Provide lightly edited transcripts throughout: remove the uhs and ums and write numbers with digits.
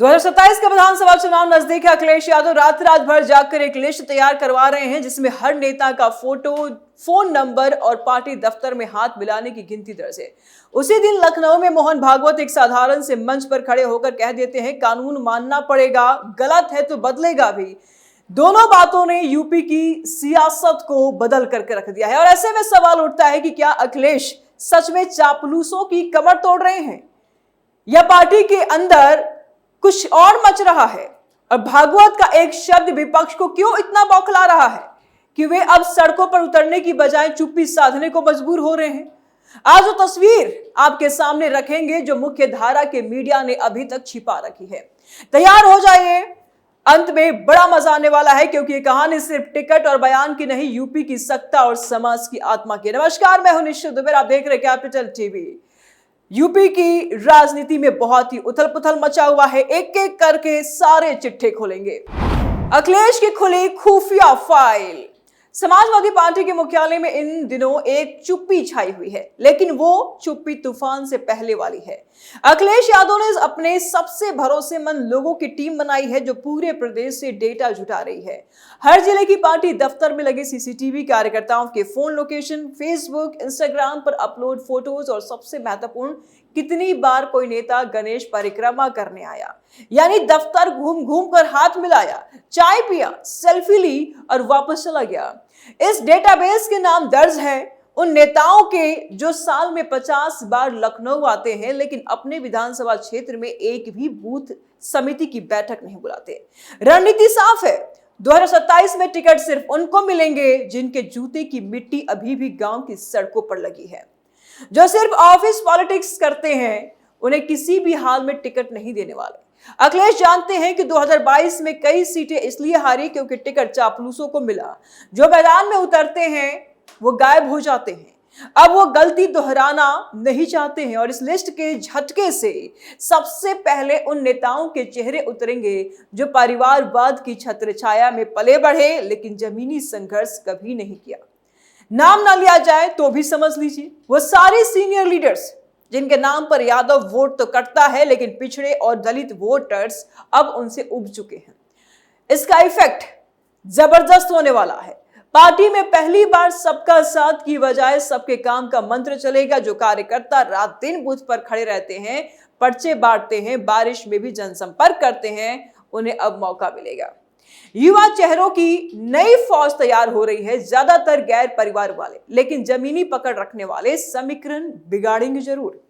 2027 के विधानसभा चुनाव नजदीक है। अखिलेश यादव रात भर जागकर एक लिस्ट तैयार करवा रहे हैं जिसमें हर नेता का फोटो, फोन नंबर और पार्टी दफ्तर में हाथ मिलाने की गिनती दर्ज है। उसी दिन लखनऊ में मोहन भागवत एक साधारण से मंच पर खड़े होकर कह देते हैं, कानून मानना पड़ेगा, गलत है तो बदलेगा भी। दोनों बातों ने यूपी की सियासत को बदल करके रख दिया है और ऐसे में सवाल उठता है कि क्या अखिलेश सच में चापलूसों की कमर तोड़ रहे हैं या पार्टी के अंदर कुछ और मच रहा है। और भागवत का एक शब्द विपक्ष को क्यों इतना बौखला रहा है कि वे अब सड़कों पर उतरने की बजाय चुप्पी साधने को मजबूर हो रहे हैं। आज वो तस्वीर आपके सामने रखेंगे जो मुख्य धारा के मीडिया ने अभी तक छिपा रखी है। तैयार हो जाइए, अंत में बड़ा मजा आने वाला है क्योंकि ये कहानी सिर्फ टिकट और बयान की नहीं, यूपी की सत्ता और समाज की आत्मा की। नमस्कार, मैं हूं निश्चित दुबे, आप देख रहे कैपिटल टीवी। यूपी की राजनीति में बहुत ही उथल पुथल मचा हुआ है। एक एक करके सारे चिट्ठे खोलेंगे। अखिलेश की खुली खुफिया फाइल। समाजवादी पार्टी के मुख्यालय में इन दिनों एक चुप्पी छाई हुई है, लेकिन वो चुप्पी तूफान से पहले वाली है। अखिलेश यादव ने अपने सबसे भरोसेमंद लोगों की टीम बनाई है जो पूरे प्रदेश से डेटा जुटा रही है। हर जिले की पार्टी दफ्तर में लगे सीसीटीवी, कार्यकर्ताओं के फोन लोकेशन, फेसबुक, इंस्टाग्राम पर अपलोड फोटोज और सबसे महत्वपूर्ण, कितनी बार कोई नेता गणेश परिक्रमा करने आया, यानी दफ्तर घूम घूम कर हाथ मिलाया, चाय पिया, सेल्फी ली और वापस चला गया। इस डेटाबेस के नाम दर्ज है उन नेताओं के जो साल में 50 बार लखनऊ आते हैं लेकिन अपने विधानसभा क्षेत्र में एक भी बूथ समिति की बैठक नहीं बुलाते। रणनीति साफ है, 2027 में टिकट सिर्फ उनको मिलेंगे जिनके जूते की मिट्टी अभी भी गांव की सड़कों पर लगी है। जो सिर्फ ऑफिस पॉलिटिक्स करते हैं उन्हें किसी भी हाल में टिकट नहीं देने वाले। अखिलेश जानते हैं कि 2022 में कई सीटें इसलिए हारी क्योंकि टिकट चापलूसों को मिला। जो मैदान में उतरते हैं वो गायब हो जाते हैं। अब वो गलती दोहराना नहीं चाहते हैं और इस लिस्ट के झटके से सबसे पहले उन नेताओं के चेहरे उतरेंगे जो परिवारवाद की छत्र छाया में पले बढ़े लेकिन जमीनी संघर्ष कभी नहीं किया। नाम ना लिया जाए तो भी समझ लीजिए, वो सारे सीनियर लीडर्स जिनके नाम पर यादव वोट तो कटता है लेकिन पिछड़े और दलित वोटर्स अब उनसे उब चुके हैं। इसका इफेक्ट जबरदस्त होने वाला है। पार्टी में पहली बार सबका साथ की बजाय सबके काम का मंत्र चलेगा। जो कार्यकर्ता रात दिन बूथ पर खड़े रहते हैं, पर्चे बांटते हैं, बारिश में भी जनसंपर्क करते हैं, उन्हें अब मौका मिलेगा। युवा चेहरों की नई फौज तैयार हो रही है, ज्यादातर गैर परिवार वाले लेकिन जमीनी पकड़ रखने वाले। समीकरण बिगाड़ेंगे जरूर।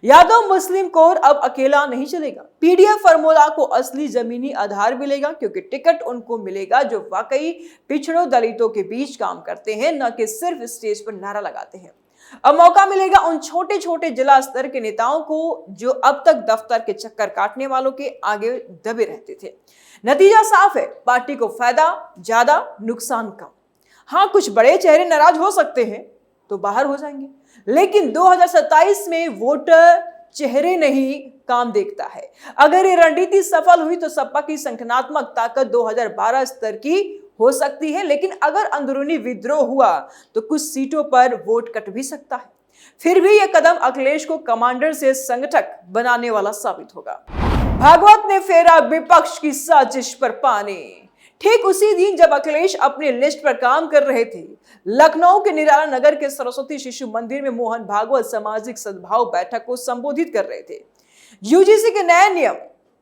यादव मुस्लिम कोर अब अकेला नहीं चलेगा। पीडीएफ फार्मूला को असली जमीनी आधार मिलेगा क्योंकि टिकट उनको मिलेगा जो वाकई पिछड़ों दलितों के बीच काम करते हैं, न कि सिर्फ स्टेज पर नारा लगाते हैं। अब मौका मिलेगा उन छोटे छोटे जिला स्तर के नेताओं को जो अब तक दफ्तर के चक्कर काटने वालों के आगे दबे रहते थे। नतीजा साफ है, पार्टी को फायदा ज्यादा, नुकसान कम। हाँ, कुछ बड़े चेहरे नाराज हो सकते हैं तो बाहर हो जाएंगे, लेकिन 2027 में वोटर चेहरे नहीं काम देखता है। अगर ये रणनीति सफल हुई तो सपा की संगठनात्मक ताकत 2012 स्तर की हो सकती है, लेकिन अगर अंदरूनी विद्रोह हुआ तो कुछ सीटों पर वोट कट भी सकता है। फिर भी यह कदम अखिलेश को कमांडर से संगठक बनाने वाला साबित होगा। भागवत ने फेरा विपक्ष की साजिश पर पानी। ठीक उसी दिन जब अखिलेश अपने लिस्ट पर काम कर रहे थे, लखनऊ के निराला नगर के सरस्वती शिशु मंदिर में मोहन भागवत सामाजिक सद्भाव बैठक को संबोधित कर रहे थे। यूजीसी के नए नियम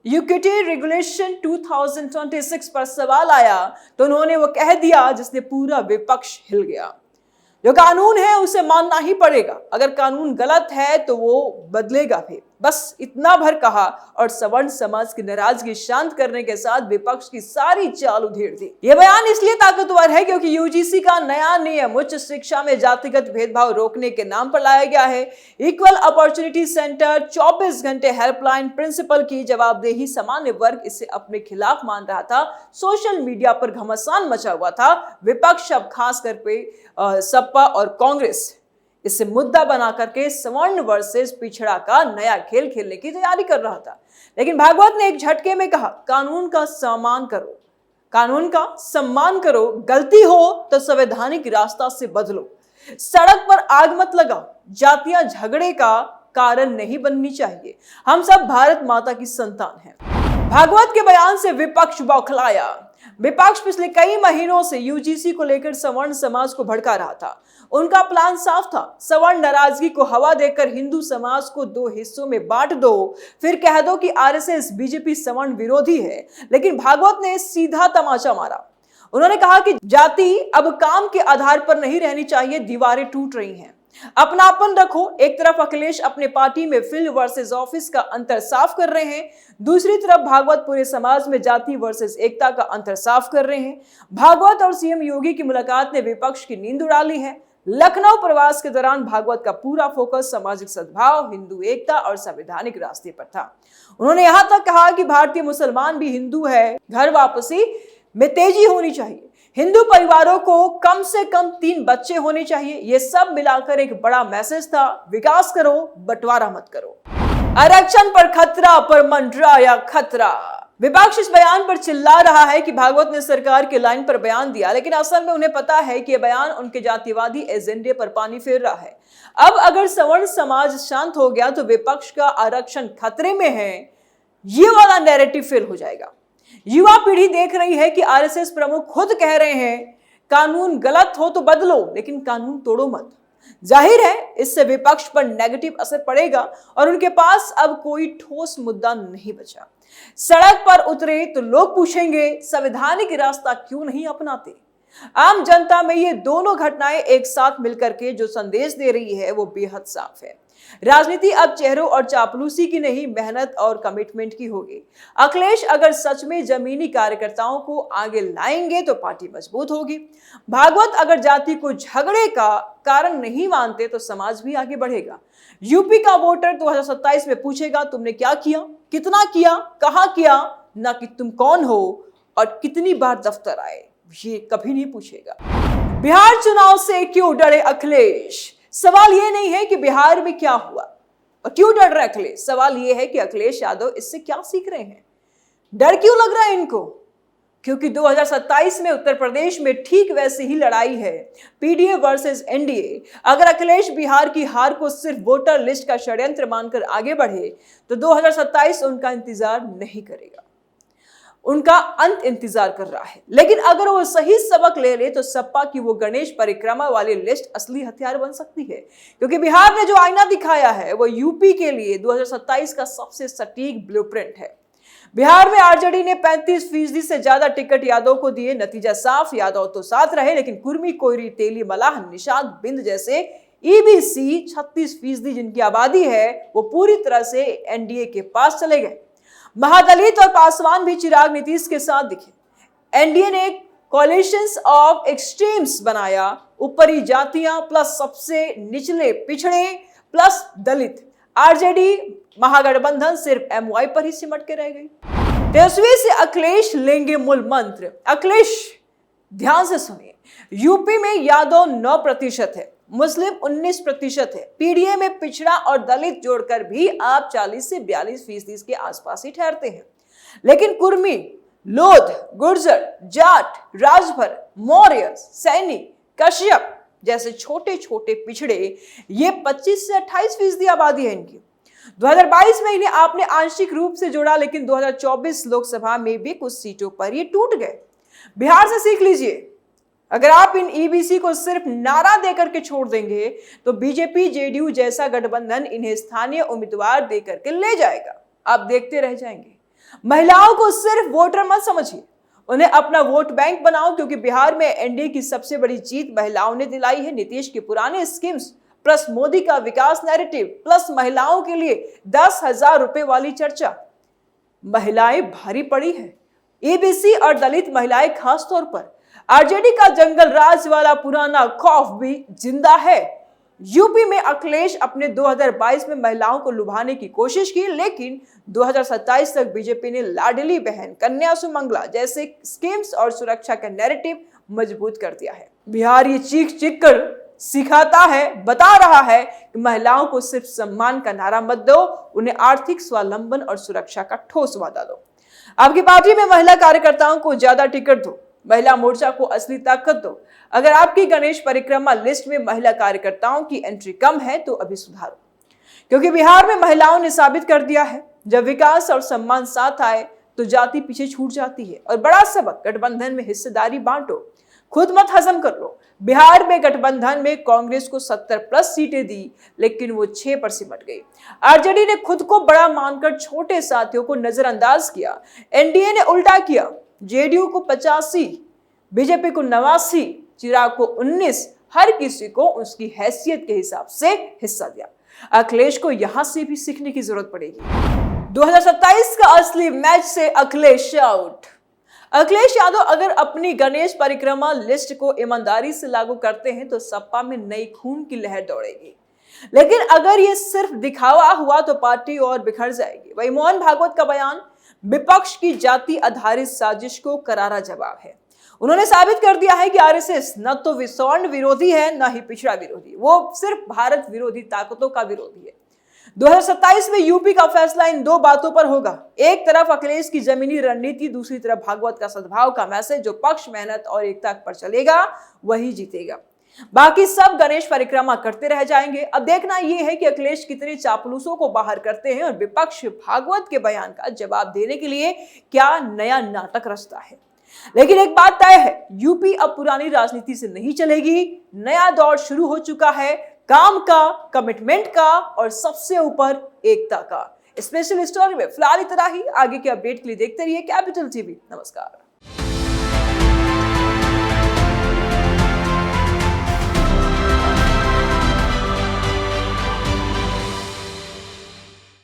यूकेटी रेगुलेशन 2026 पर सवाल आया तो उन्होंने वो कह दिया जिसने पूरा विपक्ष हिल गया। जो कानून है उसे मानना ही पड़ेगा, अगर कानून गलत है तो वो बदलेगा भी। बस इतना भर कहा और सवर्ण समाज की नाराजगी शांत करने के साथ विपक्ष की सारी चाल उधेड़ दी। यह बयान इसलिए ताकतवर है क्योंकि यूजीसी का नया नियम उच्च शिक्षा में जातिगत भेदभाव रोकने के नाम पर लाया गया है। इक्वल अपॉर्चुनिटी सेंटर, 24 घंटे हेल्पलाइन, प्रिंसिपल की जवाबदेही, सामान्य वर्ग इसे अपने खिलाफ मान रहा था। सोशल मीडिया पर घमासान मचा हुआ था। विपक्ष अब खासकर पे सपा और कांग्रेस इसे मुद्दा बना करके सवर्ण वर्सेस पिछड़ा का नया खेल खेलने की तैयारी कर रहा था। लेकिन भागवत ने एक झटके में कहा, कानून का सम्मान करो, कानून का सम्मान करो, गलती हो तो संवैधानिक रास्ता से बदलो, सड़क पर आग मत लगाओ, जातियां झगड़े का कारण नहीं बननी चाहिए। हम सब भारत माता की संतान हैं। भागवत के बयान से विपक्ष बौखलाया। विपक्ष पिछले कई महीनों से यूजीसी को लेकर सवर्ण समाज को भड़का रहा था। उनका प्लान साफ था, सवर्ण नाराजगी को हवा देकर हिंदू समाज को दो हिस्सों में बांट दो, फिर कह दो कि आरएसएस बीजेपी सवर्ण विरोधी है। लेकिन भागवत ने सीधा तमाचा मारा। उन्होंने कहा कि जाति अब काम के आधार पर नहीं रहनी चाहिए, दीवारें टूट रही हैं। अपनापन रखो। एक तरफ अखिलेश अपने पार्टी में फील्ड वर्सेस ऑफिस का अंतर साफ कर रहे हैं, दूसरी तरफ भागवत पूरे समाज में जाति वर्सेस एकता का अंतर साफ कर रहे हैं। भागवत और सीएम योगी की मुलाकात ने विपक्ष की नींद उड़ा ली है। लखनऊ प्रवास के दौरान भागवत का पूरा फोकस सामाजिक सद्भाव, हिंदू एकता और संवैधानिक रास्ते पर था। उन्होंने यहां तक कहा कि भारतीय मुसलमान भी हिंदू है, घर वापसी में तेजी होनी चाहिए, हिंदू परिवारों को कम से कम 3 बच्चे होने चाहिए। ये सब मिलाकर एक बड़ा मैसेज था, विकास करो, बंटवारा मत करो। आरक्षण पर खतरा पर मंडराया खतरा। विपक्ष इस बयान पर चिल्ला रहा है कि भागवत ने सरकार के लाइन पर बयान दिया, लेकिन असल में उन्हें पता है कि यह बयान उनके जातिवादी एजेंडे पर पानी फेर रहा है। अब अगर सवर्ण समाज शांत हो गया तो विपक्ष का आरक्षण खतरे में है, ये वाला नैरेटिव फेल हो जाएगा। युवा पीढ़ी देख रही है कि आरएसएस प्रमुख खुद कह रहे हैं कानून गलत हो तो बदलो, लेकिन कानून तोड़ो मत। जाहिर है इससे विपक्ष पर नेगेटिव असर पड़ेगा और उनके पास अब कोई ठोस मुद्दा नहीं बचा। सड़क पर उतरे तो लोग पूछेंगे संवैधानिक रास्ता क्यों नहीं अपनाते। आम जनता में ये दोनों घटनाएं एक साथ मिलकर के जो संदेश दे रही है वो बेहद साफ है। राजनीति अब चेहरों और चापलूसी की नहीं, मेहनत और कमिटमेंट की होगी। अखिलेश अगर सच में जमीनी कार्यकर्ताओं को आगे लाएंगे तो पार्टी मजबूत होगी। भागवत अगर जाति को झगड़े का कारण नहीं मानते तो समाज भी आगे बढ़ेगा। यूपी का वोटर 2027 में पूछेगा तुमने क्या किया, कितना किया, कहां किया, ना कि तुम कौन हो और कितनी बार दफ्तर आए, ये कभी नहीं पूछेगा। बिहार चुनाव से क्यों डरे अखिलेश? सवाल यह नहीं है कि बिहार में क्या हुआ और क्यों डर रहे अखिलेश, सवाल यह है कि अखिलेश यादव इससे क्या सीख रहे हैं। डर क्यों लग रहा है इनको? क्योंकि 2027 में उत्तर प्रदेश में ठीक वैसी ही लड़ाई है, पीडीए वर्सेस एनडीए। अगर अखिलेश बिहार की हार को सिर्फ वोटर लिस्ट का षड्यंत्र मानकर आगे बढ़े तो 2027 उनका इंतजार नहीं करेगा, उनका अंत इंतजार कर रहा है। लेकिन अगर वो सही सबक ले ले तो सपा की वो गणेश परिक्रमा वाली लिस्ट असली हथियार बन सकती है। क्योंकि बिहार ने जो आईना दिखाया है वो यूपी के लिए 2027 का सबसे सटीक ब्लूप्रिंट है। बिहार में आरजेडी ने 35% से ज्यादा टिकट यादव को दिए। नतीजा साफ, यादव तो साथ रहे, लेकिन कुर्मी, कोयरी, तेली, मलाह, निषाद, बिंद जैसे ईबीसी 36% जिनकी आबादी है वो पूरी तरह से एनडीए के पास चले गए। महादलित और पासवान भी चिराग नीतीश के साथ दिखे। एनडीए ने कोलिशंस ऑफ एक्सट्रीम्स बनाया, ऊपरी जातियां प्लस सबसे निचले पिछड़े प्लस दलित। आरजेडी महागठबंधन सिर्फ एमवाई पर ही सिमट के रह गई। तेजस्वी से अखिलेश लेंगे मूल मंत्र। अखिलेश ध्यान से सुनिए, यूपी में यादव 9% है, मुस्लिम 19% है, पीडीए में पिछड़ा और दलित जोड़कर भी आप 40 से 42% के आसपास ही ठहरते हैं। लेकिन कुर्मी, लोध, गुर्जर, जाट, राजभर, मौर्य, सैनी, कश्यप जैसे छोटे छोटे पिछड़े, ये 25 से 28% आबादी है इनकी। 2022 में इन्हें आपने आंशिक रूप से जोड़ा, लेकिन 2024 लोकसभा में भी कुछ सीटों पर ये टूट गए। बिहार से सीख लीजिए, अगर आप इन ईबीसी को सिर्फ नारा देकर के छोड़ देंगे तो बीजेपी जेडीयू जैसा गठबंधन इन्हें स्थानीय उम्मीदवार देकर के ले जाएगा। आप देखते रह जाएंगे। महिलाओं को सिर्फ वोटर मत समझिए, उन्हें अपना वोट बैंक बनाओ, क्योंकि बिहार में एनडीए की सबसे बड़ी जीत महिलाओं ने दिलाई है। नीतीश के पुराने स्कीम्स प्लस मोदी का विकास नैरेटिव प्लस महिलाओं के लिए 10,000 रुपए वाली चर्चा, महिलाएं भारी पड़ी है। ईबीसी और दलित महिलाएं खास तौर पर। आरजेडी का जंगल राज वाला पुराना खौफ भी जिंदा है। यूपी में अखिलेश अपने 2022 में महिलाओं को लुभाने की कोशिश की, लेकिन 2027 तक बीजेपी ने लाडली बहन, कन्या सुमंगला जैसे स्कीम्स और सुरक्षा का नैरेटिव मजबूत कर दिया है। बिहार ये चीख चीख कर सिखाता है, बता रहा है कि महिलाओं को सिर्फ सम्मान का नारा मत दो, उन्हें आर्थिक स्वावलंबन और सुरक्षा का ठोस वादा दो। आपकी पार्टी में महिला कार्यकर्ताओं को ज्यादा टिकट दो, महिला मोर्चा को असली ताकत दो। अगर आपकी गणेश परिक्रमा लिस्ट में महिला कार्यकर्ताओं की एंट्री कम है तो अभी सुधारो, क्योंकि बिहार में महिलाओं ने साबित कर दिया है जब विकास और सम्मान साथ आए तो जाति पीछे छूट जाती है। और बड़ा सबक, गठबंधन में हिस्सेदारी बांटो, खुद मत हजम कर लो। बिहार में गठबंधन में कांग्रेस को 70+ सीटें दी, लेकिन वो 6 पर सिमट गई। आरजेडी ने खुद को बड़ा मानकर छोटे साथियों को नजरअंदाज किया। एनडीए ने उल्टा किया, जेडीयू को 85, बीजेपी को 89, चिराग को 19, हर किसी को उसकी हैसियत के हिसाब से हिस्सा दिया। अखिलेश को यहां से भी सीखने की जरूरत पड़ेगी। 2027 का असली मैच से अखिलेश आउट। अखिलेश यादव अगर अपनी गणेश परिक्रमा लिस्ट को ईमानदारी से लागू करते हैं तो सपा में नई खून की लहर दौड़ेगी, लेकिन अगर ये सिर्फ दिखावा हुआ तो पार्टी और बिखर जाएगी। वही मोहन भागवत का बयान विपक्ष की जाति आधारित साजिश को करारा जवाब है। उन्होंने साबित कर दिया है कि आरएसएस न तो विसवर्ण विरोधी है, न ही पिछड़ा विरोधी, वो सिर्फ भारत विरोधी ताकतों का विरोधी है। 2027 में यूपी का फैसला इन 2 बातों पर होगा। एक तरफ अखिलेश की जमीनी रणनीति, दूसरी तरफ भागवत का सद्भाव का मैसेज। जो पक्ष मेहनत और एकता पर चलेगा वही जीतेगा, बाकी सब गणेश परिक्रमा करते रह जाएंगे। अब देखना यह है कि अखिलेश कितने चापलूसों को बाहर करते हैं और विपक्ष भागवत के बयान का जवाब देने के लिए क्या नया नाटक रचता है। लेकिन एक बात तय है, यूपी अब पुरानी राजनीति से नहीं चलेगी। नया दौर शुरू हो चुका है, काम का, कमिटमेंट का और सबसे ऊपर एकता का। स्पेशल स्टोरी में फिलहाल इतना ही। आगे के अपडेट के लिए देखते रहिए कैपिटल टीवी। नमस्कार।